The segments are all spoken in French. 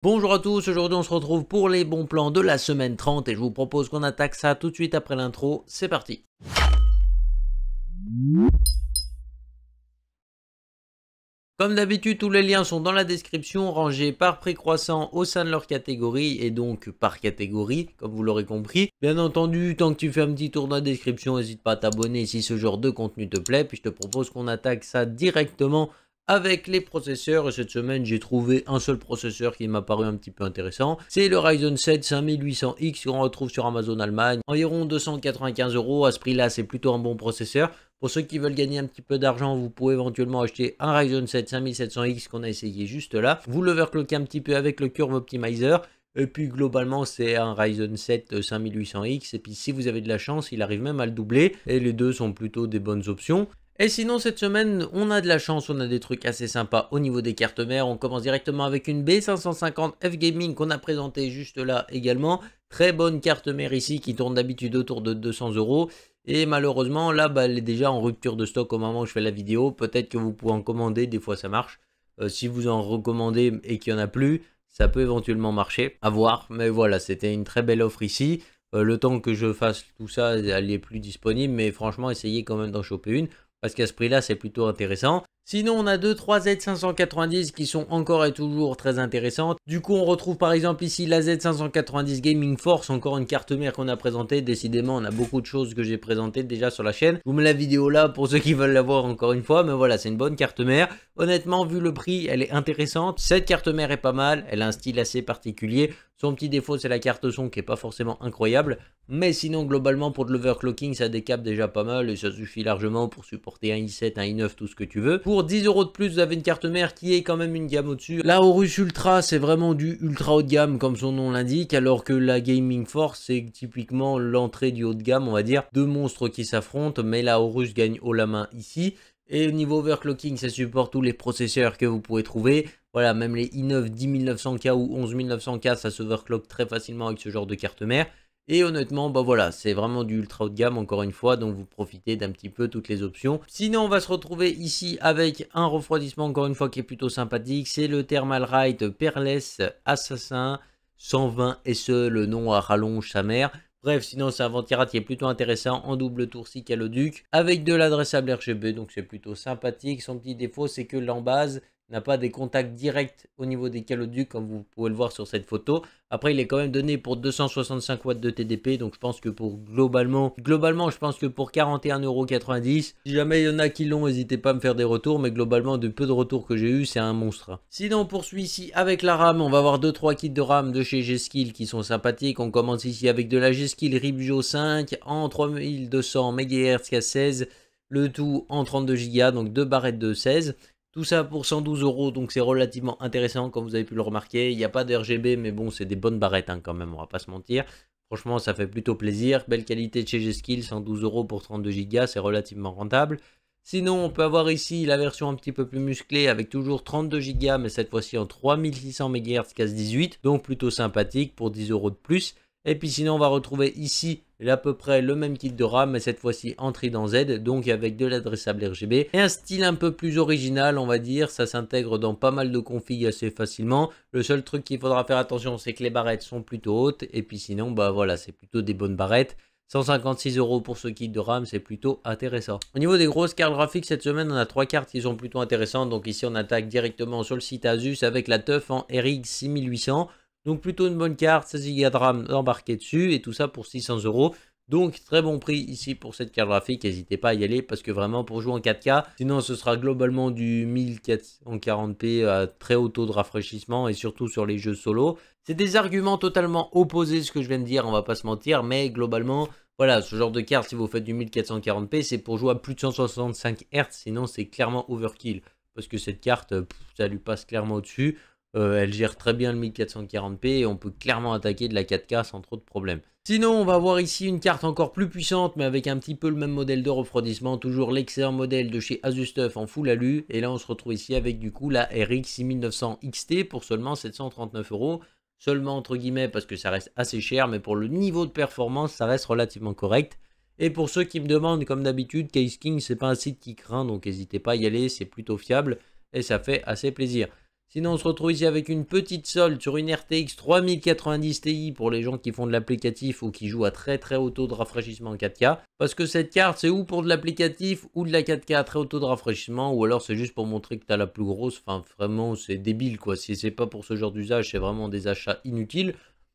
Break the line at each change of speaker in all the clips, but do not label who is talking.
Bonjour à tous, aujourd'hui on se retrouve pour les bons plans de la semaine 30 et je vous propose qu'on attaque ça tout de suite après l'intro, c'est parti. Comme d'habitude, tous les liens sont dans la description, rangés par prix croissant au sein de leur catégorie et donc par catégorie, comme vous l'aurez compris. Bien entendu, tant que tu fais un petit tour dans la description, n'hésite pas à t'abonner si ce genre de contenu te plaît. Puis je te propose qu'on attaque ça directement avec les processeurs. Et cette semaine, j'ai trouvé un seul processeur qui m'a paru un petit peu intéressant. C'est le Ryzen 7 5800X qu'on retrouve sur Amazon Allemagne. Environ 295 €. À ce prix-là, c'est plutôt un bon processeur. Pour ceux qui veulent gagner un petit peu d'argent, vous pouvez éventuellement acheter un Ryzen 7 5700X qu'on a essayé juste là. Vous l'overclockez un petit peu avec le Curve Optimizer. Et puis globalement, c'est un Ryzen 7 5800X. Et puis si vous avez de la chance, il arrive même à le doubler. Et les deux sont plutôt des bonnes options. Et sinon, cette semaine, on a de la chance, on a des trucs assez sympas au niveau des cartes mères. On commence directement avec une B550F Gaming qu'on a présentée juste là également. Très bonne carte mère ici qui tourne d'habitude autour de 200 €. Et malheureusement, là, elle est déjà en rupture de stock au moment où je fais la vidéo. Peut-être que vous pouvez en commander, des fois ça marche. Si vous en recommandez et qu'il n'y en a plus, ça peut éventuellement marcher. À voir, mais voilà, c'était une très belle offre ici. Le temps que je fasse tout ça, elle n'est plus disponible. Mais franchement, essayez quand même d'en choper une. Parce qu'à ce prix-là, c'est plutôt intéressant. Sinon, on a 2-3 Z590 qui sont encore et toujours très intéressantes. Du coup, on retrouve par exemple ici la Z590 Gaming Force, encore une carte mère qu'on a présentée. Décidément, on a beaucoup de choses que j'ai présentées déjà sur la chaîne. Je vous mets la vidéo là pour ceux qui veulent la voir encore une fois. Mais voilà, c'est une bonne carte mère. Honnêtement, vu le prix, elle est intéressante. Cette carte mère est pas mal. Elle a un style assez particulier. Son petit défaut, c'est la carte son qui n'est pas forcément incroyable. Mais sinon, globalement, pour de l'overclocking, ça décape déjà pas mal. Et ça suffit largement pour supporter un i7, un i9, tout ce que tu veux. Pour 10 € de plus, vous avez une carte mère qui est quand même une gamme au-dessus. La Aorus Ultra, c'est vraiment du ultra haut de gamme, comme son nom l'indique. Alors que la Gaming Force, c'est typiquement l'entrée du haut de gamme, on va dire. Deux monstres qui s'affrontent, mais la Aorus gagne haut la main ici. Et au niveau overclocking, ça supporte tous les processeurs que vous pouvez trouver. Voilà, même les i9 10900K ou 11900K, ça s'overclock très facilement avec ce genre de carte mère. Et honnêtement, bah voilà, c'est vraiment du ultra haut de gamme encore une fois, donc vous profitez d'un petit peu toutes les options. Sinon, on va se retrouver ici avec un refroidissement encore une fois qui est plutôt sympathique. C'est le Thermalright Peerless Assassin 120 SE, le nom à rallonge sa mère. Bref, sinon c'est un ventirad qui est plutôt intéressant en double toursi caloduc avec de l'adressable RGB, donc c'est plutôt sympathique. Son petit défaut, c'est que l'embase n'a pas des contacts directs au niveau des caloducs comme vous pouvez le voir sur cette photo. Après, il est quand même donné pour 265 watts de TDP, donc je pense que pour globalement, je pense que pour 41,90 €, si jamais il y en a qui l'ont, n'hésitez pas à me faire des retours, mais globalement, de peu de retours que j'ai eu, c'est un monstre. Sinon, on poursuit ici avec la RAM, on va avoir 2-3 kits de RAM de chez G-Skill qui sont sympathiques. On commence ici avec de la G-Skill Ripjo 5 en 3200 MHz à 16, le tout en 32 Go, donc deux barrettes de 16. Tout ça pour 112 €, donc c'est relativement intéressant comme vous avez pu le remarquer. Il n'y a pas de RGB, mais bon, c'est des bonnes barrettes hein, quand même, on va pas se mentir. Franchement, ça fait plutôt plaisir. Belle qualité de chez G-Skill, 112 € pour 32 Go, c'est relativement rentable. Sinon, on peut avoir ici la version un petit peu plus musclée avec toujours 32 Go, mais cette fois-ci en 3600 MHz casse 18, donc plutôt sympathique pour 10 € de plus. Et puis sinon, on va retrouver ici à peu près le même kit de RAM, mais cette fois-ci en trident Z, donc avec de l'adressable RGB. Et un style un peu plus original, on va dire, ça s'intègre dans pas mal de configs assez facilement. Le seul truc qu'il faudra faire attention, c'est que les barrettes sont plutôt hautes, et puis sinon, bah voilà, c'est plutôt des bonnes barrettes. 156 € pour ce kit de RAM, c'est plutôt intéressant. Au niveau des grosses cartes graphiques, cette semaine, on a 3 cartes qui sont plutôt intéressantes. Donc ici, on attaque directement sur le site Asus avec la TUF en RX 6800. Donc plutôt une bonne carte, 16 Go de RAM embarqué dessus et tout ça pour 600 €. Donc très bon prix ici pour cette carte graphique, n'hésitez pas à y aller parce que vraiment pour jouer en 4K, sinon ce sera globalement du 1440p à très haut taux de rafraîchissement et surtout sur les jeux solo. C'est des arguments totalement opposés ce que je viens de dire, on va pas se mentir, mais globalement, voilà, ce genre de carte si vous faites du 1440p, c'est pour jouer à plus de 165 Hz, sinon c'est clairement overkill. Parce que cette carte, ça lui passe clairement au-dessus. Elle gère très bien le 1440p et on peut clairement attaquer de la 4K sans trop de problèmes. Sinon, on va voir ici une carte encore plus puissante, mais avec un petit peu le même modèle de refroidissement. Toujours l'excellent modèle de chez Asus TUF en Full Alu. Et là, on se retrouve ici avec du coup la RX 6900 XT pour seulement 739 €. Seulement entre guillemets parce que ça reste assez cher, mais pour le niveau de performance, ça reste relativement correct. Et pour ceux qui me demandent, comme d'habitude, CaseKing, c'est pas un site qui craint, donc n'hésitez pas à y aller, c'est plutôt fiable et ça fait assez plaisir. Sinon, on se retrouve ici avec une petite solde sur une RTX 3090 Ti pour les gens qui font de l'applicatif ou qui jouent à très haut taux de rafraîchissement en 4K. Parce que cette carte, c'est ou pour de l'applicatif ou de la 4K à très haut taux de rafraîchissement, ou alors c'est juste pour montrer que tu as la plus grosse. Enfin, vraiment, c'est débile quoi. Si c'est pas pour ce genre d'usage, c'est vraiment des achats inutiles.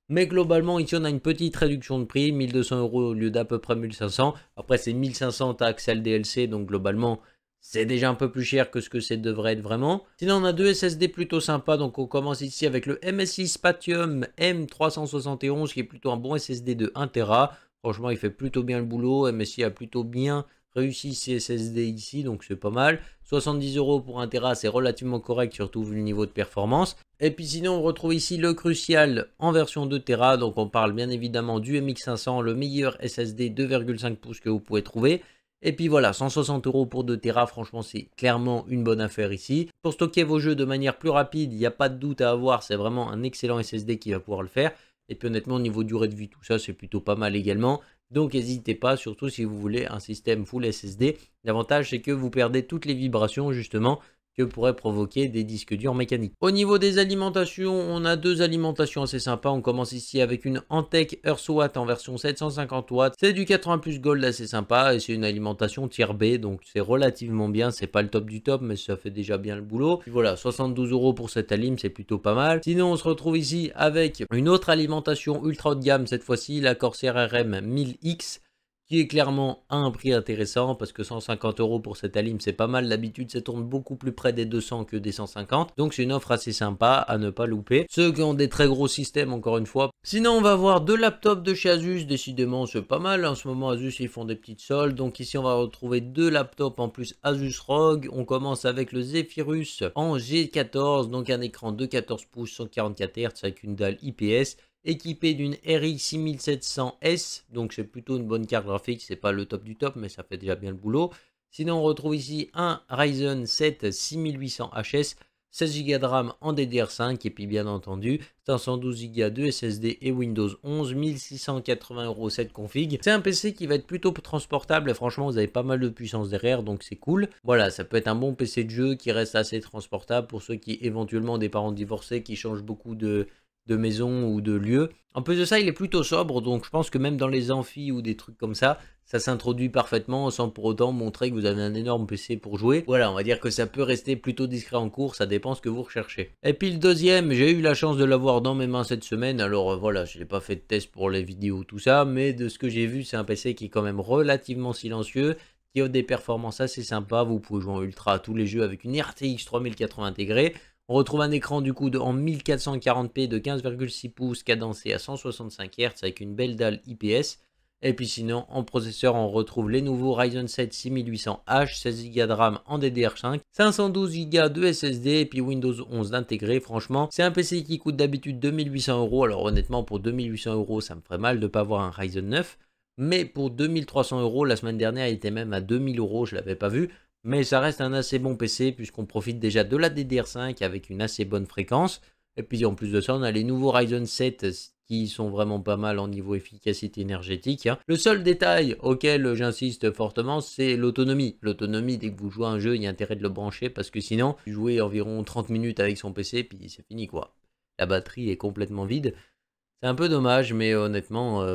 Mais globalement, ici, on a une petite réduction de prix, 1200 € au lieu d'à peu près 1500. Après, c'est 1500 taxes LDLC, donc globalement, c'est déjà un peu plus cher que ce que ça devrait être vraiment. Sinon, on a deux SSD plutôt sympas. Donc, on commence ici avec le MSI Spatium M371, qui est plutôt un bon SSD de 1 Tera. Franchement, il fait plutôt bien le boulot. MSI a plutôt bien réussi ses SSD ici, donc c'est pas mal. 70 € pour 1 Tera, c'est relativement correct, surtout vu le niveau de performance. Et puis sinon, on retrouve ici le Crucial en version 2 Tera. Donc, on parle bien évidemment du MX500, le meilleur SSD 2,5 pouces que vous pouvez trouver. Et puis voilà, 160 € pour 2 Tera, franchement c'est clairement une bonne affaire ici. Pour stocker vos jeux de manière plus rapide, il n'y a pas de doute à avoir, c'est vraiment un excellent SSD qui va pouvoir le faire. Et puis honnêtement, au niveau durée de vie, tout ça, c'est plutôt pas mal également. Donc n'hésitez pas, surtout si vous voulez un système full SSD. L'avantage c'est que vous perdez toutes les vibrations justement que pourraient provoquer des disques durs mécaniques. Au niveau des alimentations, on a deux alimentations assez sympas. On commence ici avec une Antec Earthwatt en version 750 watts. C'est du 80 plus Gold assez sympa et c'est une alimentation tier B, donc c'est relativement bien. C'est pas le top du top, mais ça fait déjà bien le boulot. Puis voilà, 72 € pour cette alim, c'est plutôt pas mal. Sinon, on se retrouve ici avec une autre alimentation ultra haut de gamme, cette fois-ci la Corsair RM 1000X. Qui est clairement à un prix intéressant parce que 150 € pour cette alim c'est pas mal. D'habitude ça tourne beaucoup plus près des 200 que des 150, donc c'est une offre assez sympa à ne pas louper. Ceux qui ont des très gros systèmes encore une fois. Sinon on va voir deux laptops de chez Asus, décidément c'est pas mal. En ce moment Asus ils font des petites soldes, donc ici on va retrouver deux laptops en plus Asus ROG. On commence avec le Zephyrus en G14, donc un écran de 14 pouces 144 Hz avec une dalle IPS. Équipé d'une RX 6700S, donc c'est plutôt une bonne carte graphique, c'est pas le top du top, mais ça fait déjà bien le boulot. Sinon, on retrouve ici un Ryzen 7 6800HS, 16 Go de RAM en DDR5, et puis bien entendu, 512 Go de SSD et Windows 11, 1680 € cette config. C'est un PC qui va être plutôt transportable, et franchement, vous avez pas mal de puissance derrière, donc c'est cool. Voilà, ça peut être un bon PC de jeu qui reste assez transportable pour ceux qui éventuellement ont des parents divorcés, qui changent beaucoup de maison ou de lieu. En plus de ça, il est plutôt sobre, donc je pense que même dans les amphis ou des trucs comme ça s'introduit parfaitement sans pour autant montrer que vous avez un énorme PC pour jouer. Voilà, on va dire que ça peut rester plutôt discret en cours, ça dépend ce que vous recherchez. Et puis le deuxième, j'ai eu la chance de l'avoir dans mes mains cette semaine, alors voilà, je n'ai pas fait de test pour les vidéos, tout ça, mais de ce que j'ai vu, c'est un PC qui est quand même relativement silencieux, qui a des performances assez sympas, vous pouvez jouer en ultra à tous les jeux avec une RTX 3080 intégrée. On retrouve un écran du coup en 1440p de 15,6 pouces cadencé à 165 Hz avec une belle dalle IPS. Et puis sinon, en processeur, on retrouve les nouveaux Ryzen 7 6800H, 16 Go de RAM en DDR5, 512 Go de SSD et puis Windows 11 intégré. Franchement, c'est un PC qui coûte d'habitude 2800 €. Alors honnêtement, pour 2800 €, ça me ferait mal de ne pas avoir un Ryzen 9. Mais pour 2300 €, la semaine dernière, il était même à 2000 €, je ne l'avais pas vu. Mais ça reste un assez bon PC puisqu'on profite déjà de la DDR5 avec une assez bonne fréquence. Et puis en plus de ça, on a les nouveaux Ryzen 7 qui sont vraiment pas mal en niveau efficacité énergétique. Le seul détail auquel j'insiste fortement, c'est l'autonomie. L'autonomie, dès que vous jouez à un jeu, il y a intérêt de le brancher parce que sinon, vous jouez environ 30 minutes avec son PC puis c'est fini quoi. La batterie est complètement vide. C'est un peu dommage, mais honnêtement,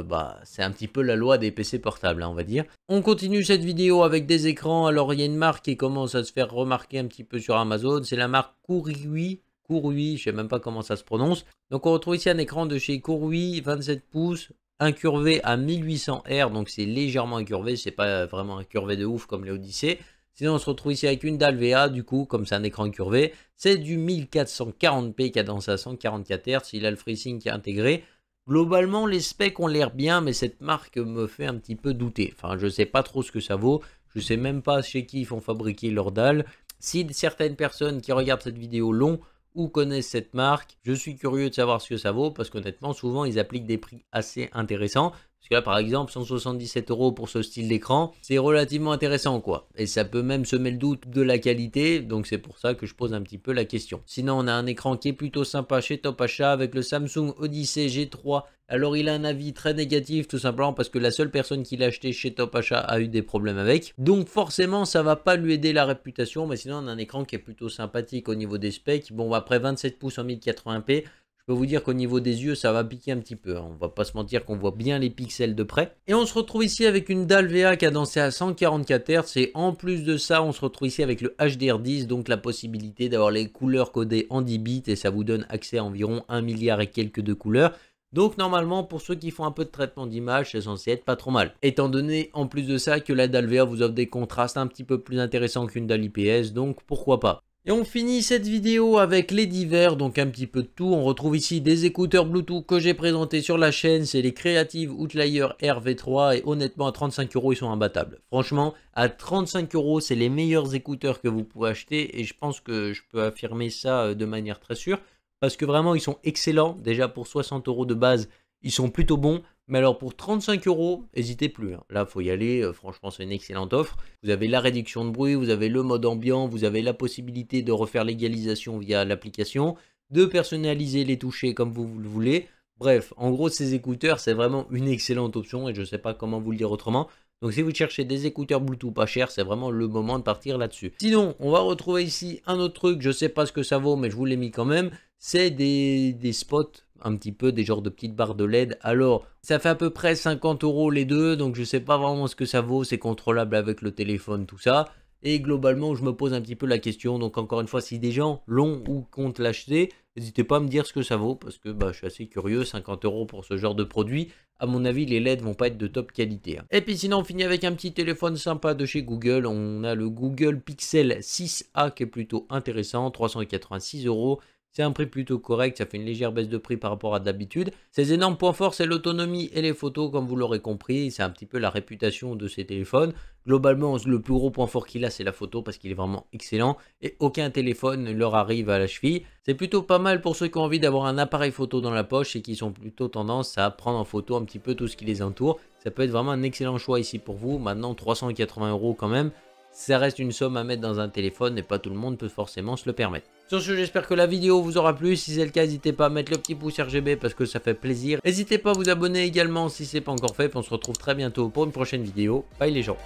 c'est un petit peu la loi des PC portables, hein, on va dire. On continue cette vidéo avec des écrans. Alors, il y a une marque qui commence à se faire remarquer un petit peu sur Amazon. C'est la marque Kurui. Kurui, je sais même pas comment ça se prononce. Donc, on retrouve ici un écran de chez Kurui, 27 pouces, incurvé à 1800 Hz. Donc, c'est légèrement incurvé. C'est pas vraiment incurvé de ouf comme les Odyssey. Sinon, on se retrouve ici avec une dalle VA, du coup, comme c'est un écran incurvé. C'est du 1440p cadence à 144 Hz. Il a le FreeSync qui est intégré. Globalement, les specs ont l'air bien, mais cette marque me fait un petit peu douter. Enfin, je ne sais pas trop ce que ça vaut. Je ne sais même pas chez qui ils font fabriquer leurs dalles. Si certaines personnes qui regardent cette vidéo l'ont ou connaissent cette marque, je suis curieux de savoir ce que ça vaut parce qu'honnêtement, souvent, ils appliquent des prix assez intéressants. Parce que là, par exemple, 177 € pour ce style d'écran, c'est relativement intéressant, quoi. Et ça peut même semer le doute de la qualité, donc c'est pour ça que je pose un petit peu la question. Sinon, on a un écran qui est plutôt sympa chez Top Achat avec le Samsung Odyssey G3. Alors, il a un avis très négatif, tout simplement parce que la seule personne qui l'a acheté chez Top Achat a eu des problèmes avec. Donc, forcément, ça va pas lui aider la réputation, mais sinon, on a un écran qui est plutôt sympathique au niveau des specs. Bon, après 27 pouces en 1080p, je peux vous dire qu'au niveau des yeux, ça va piquer un petit peu. On va pas se mentir qu'on voit bien les pixels de près. Et on se retrouve ici avec une dalle VA cadencée à 144 Hz. Et en plus de ça, on se retrouve ici avec le HDR10, donc la possibilité d'avoir les couleurs codées en 10 bits. Et ça vous donne accès à environ 1 milliard et quelques de couleurs. Donc normalement, pour ceux qui font un peu de traitement d'image, c'est censé être pas trop mal. Étant donné, en plus de ça, que la dalle VA vous offre des contrastes un petit peu plus intéressants qu'une dalle IPS, donc pourquoi pas. Et on finit cette vidéo avec les divers, donc un petit peu de tout. On retrouve ici des écouteurs Bluetooth que j'ai présentés sur la chaîne. C'est les Creative Outlier RV3 et honnêtement à 35 € ils sont imbattables. Franchement, à 35 €, c'est les meilleurs écouteurs que vous pouvez acheter et je pense que je peux affirmer ça de manière très sûre. Parce que vraiment, ils sont excellents. Déjà, pour 60 € de base, ils sont plutôt bons. Mais alors, pour 35 €, n'hésitez plus. Hein. Là, il faut y aller. Franchement, c'est une excellente offre. Vous avez la réduction de bruit, vous avez le mode ambiant, vous avez la possibilité de refaire l'égalisation via l'application, de personnaliser les touchés comme vous le voulez. Bref, en gros, ces écouteurs, c'est vraiment une excellente option et je ne sais pas comment vous le dire autrement. Donc si vous cherchez des écouteurs Bluetooth pas chers, c'est vraiment le moment de partir là-dessus. Sinon, on va retrouver ici un autre truc, je sais pas ce que ça vaut, mais je vous l'ai mis quand même. C'est des spots, un petit peu, des genres de petites barres de LED. Alors, ça fait à peu près 50 € les deux, donc je sais pas vraiment ce que ça vaut. C'est contrôlable avec le téléphone, tout ça. Et globalement, je me pose un petit peu la question. Donc encore une fois, si des gens l'ont ou comptent l'acheter, n'hésitez pas à me dire ce que ça vaut parce que je suis assez curieux. 50 € pour ce genre de produit. À mon avis, les LED vont pas être de top qualité. Hein. Et puis sinon, on finit avec un petit téléphone sympa de chez Google. On a le Google Pixel 6a qui est plutôt intéressant. 386 €. C'est un prix plutôt correct, ça fait une légère baisse de prix par rapport à d'habitude. Ses énormes points forts, c'est l'autonomie et les photos, comme vous l'aurez compris. C'est un petit peu la réputation de ces téléphones. Globalement, le plus gros point fort qu'il a, c'est la photo parce qu'il est vraiment excellent. Et aucun téléphone ne leur arrive à la cheville. C'est plutôt pas mal pour ceux qui ont envie d'avoir un appareil photo dans la poche et qui sont plutôt tendance à prendre en photo un petit peu tout ce qui les entoure. Ça peut être vraiment un excellent choix ici pour vous. Maintenant, 380 € quand même. Ça reste une somme à mettre dans un téléphone et pas tout le monde peut forcément se le permettre. Sur ce, j'espère que la vidéo vous aura plu. Si c'est le cas, n'hésitez pas à mettre le petit pouce RGB parce que ça fait plaisir. N'hésitez pas à vous abonner également si ce n'est pas encore fait. On se retrouve très bientôt pour une prochaine vidéo. Bye les gens.